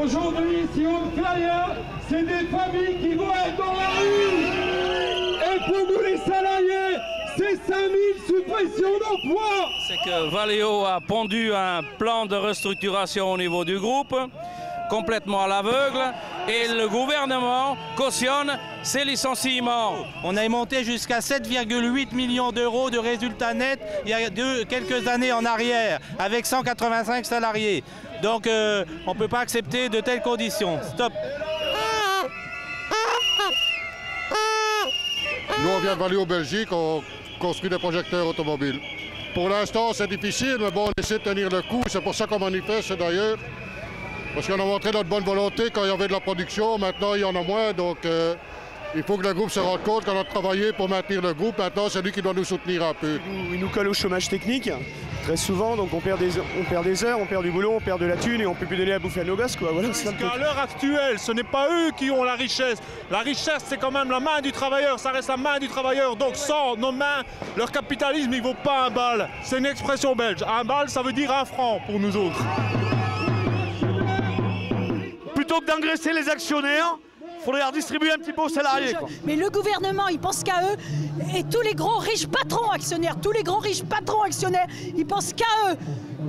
Aujourd'hui, si on ne fait rien, c'est des familles qui vont être dans la rue. Et pour nous les salariés, c'est 5000 suppressions d'emplois. C'est que Valeo a pondu un plan de restructuration au niveau du groupe, complètement à l'aveugle, et le gouvernement cautionne ces licenciements. On a monté jusqu'à 7,8 millions d'euros de résultats nets il y a quelques années en arrière, avec 185 salariés. Donc on ne peut pas accepter de telles conditions. Stop. Nous, on vient de Valeo Belgique, on construit des projecteurs automobiles. Pour l'instant, c'est difficile, mais bon, on essaie de tenir le coup. C'est pour ça qu'on manifeste d'ailleurs. Parce qu'on a montré notre bonne volonté quand il y avait de la production. Maintenant, il y en a moins. Donc, il faut que le groupe se rende compte qu'on a travaillé pour maintenir le groupe. Maintenant, c'est lui qui doit nous soutenir un peu. Il nous colle au chômage technique, très souvent. Donc, on perd des heures, on perd du boulot, on perd de la thune et on ne peut plus donner à bouffer à nos gosses, quoi. Voilà, parce qu'à l'heure actuelle, ce n'est pas eux qui ont la richesse. La richesse, c'est quand même la main du travailleur. Ça reste la main du travailleur. Donc, sans nos mains, leur capitalisme, il ne vaut pas un bal. C'est une expression belge. Un bal, ça veut dire 1 franc pour nous autres. Plutôt que d'engraisser les actionnaires, il faudrait redistribuer un petit peu aux salariés. Mais le gouvernement, il pense qu'à eux, et tous les grands riches patrons actionnaires, ils pensent qu'à eux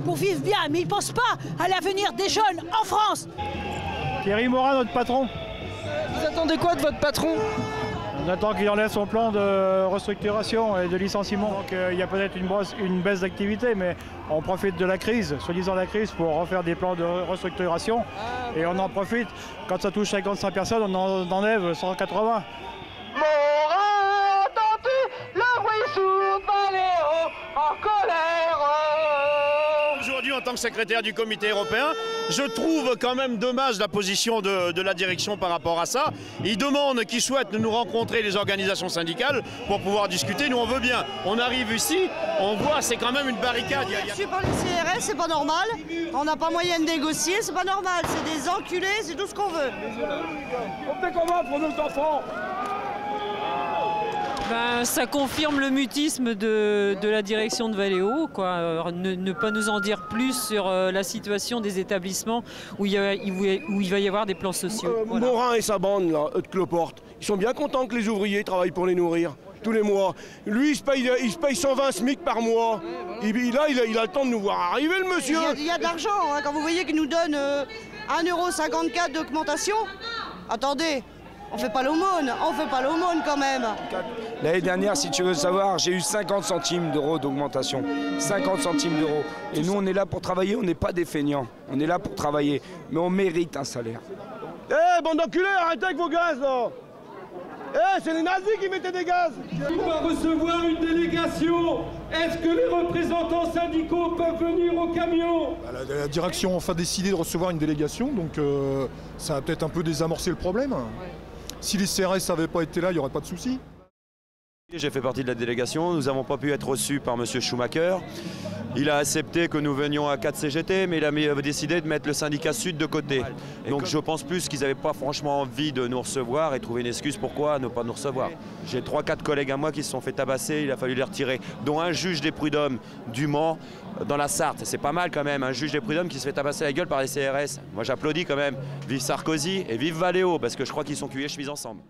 pour vivre bien, mais ils ne pensent pas à l'avenir des jeunes en France. Thierry Morin, notre patron. Vous attendez quoi de votre patron? On attend qu'il enlève son plan de restructuration et de licenciement. Donc il y a peut-être une baisse d'activité, mais on profite de la crise, soi-disant la crise, pour refaire des plans de restructuration. Et on en profite. Quand ça touche 55 personnes, on en enlève 180. Morin, entends-tu le bruit sourd de Valeo en colère? Aujourd'hui, en tant que secrétaire du comité européen, je trouve quand même dommage la position de la direction par rapport à ça. Ils demandent, qu'ils souhaitent nous rencontrer les organisations syndicales pour pouvoir discuter. Nous, on veut bien. On arrive ici, on voit, c'est quand même une barricade. Je suis pas le CRS, c'est pas normal. On n'a pas moyen de négocier, c'est pas normal. C'est des enculés, c'est tout ce qu'on veut. On fait comment pour nos enfants? Ben, ça confirme le mutisme de la direction de Valeo, quoi. Ne pas nous en dire plus sur la situation des établissements où il va y avoir des plans sociaux. Voilà. Morin et sa bande, là, de cloportes, ils sont bien contents que les ouvriers travaillent pour les nourrir tous les mois. Lui, il se paye 120 SMIC par mois. Il a le temps de nous voir arriver, le monsieur. Il y a de l'argent, hein, quand vous voyez qu'il nous donne 1,54 € d'augmentation. Attendez. On fait pas l'aumône quand même. L'année dernière, si tu veux savoir, j'ai eu 50 centimes d'euros d'augmentation. 50 centimes d'euros. Et nous, on est là pour travailler, on n'est pas des feignants. On est là pour travailler, mais on mérite un salaire. Eh, bande d'enculés, arrêtez avec vos gaz, là! Eh, c'est les nazis qui mettaient des gaz! Qui va recevoir une délégation? Est-ce que les représentants syndicaux peuvent venir au camion? La direction a enfin décidé de recevoir une délégation, donc ça a peut-être un peu désamorcé le problème. Ouais. Si les CRS n'avaient pas été là, il n'y aurait pas de souci. J'ai fait partie de la délégation, nous n'avons pas pu être reçus par M. Schumacher. Il a accepté que nous venions à 4 CGT, mais il a décidé de mettre le syndicat Sud de côté. Donc je pense plus qu'ils n'avaient pas franchement envie de nous recevoir et trouver une excuse pourquoi ne pas nous recevoir. J'ai 3-4 collègues à moi qui se sont fait tabasser, il a fallu les retirer, dont un juge des prud'hommes du Mans dans la Sarthe. C'est pas mal quand même, un juge des prud'hommes qui se fait tabasser la gueule par les CRS. Moi j'applaudis quand même. Vive Sarkozy et vive Valeo, parce que je crois qu'ils sont cuits et chemise ensemble.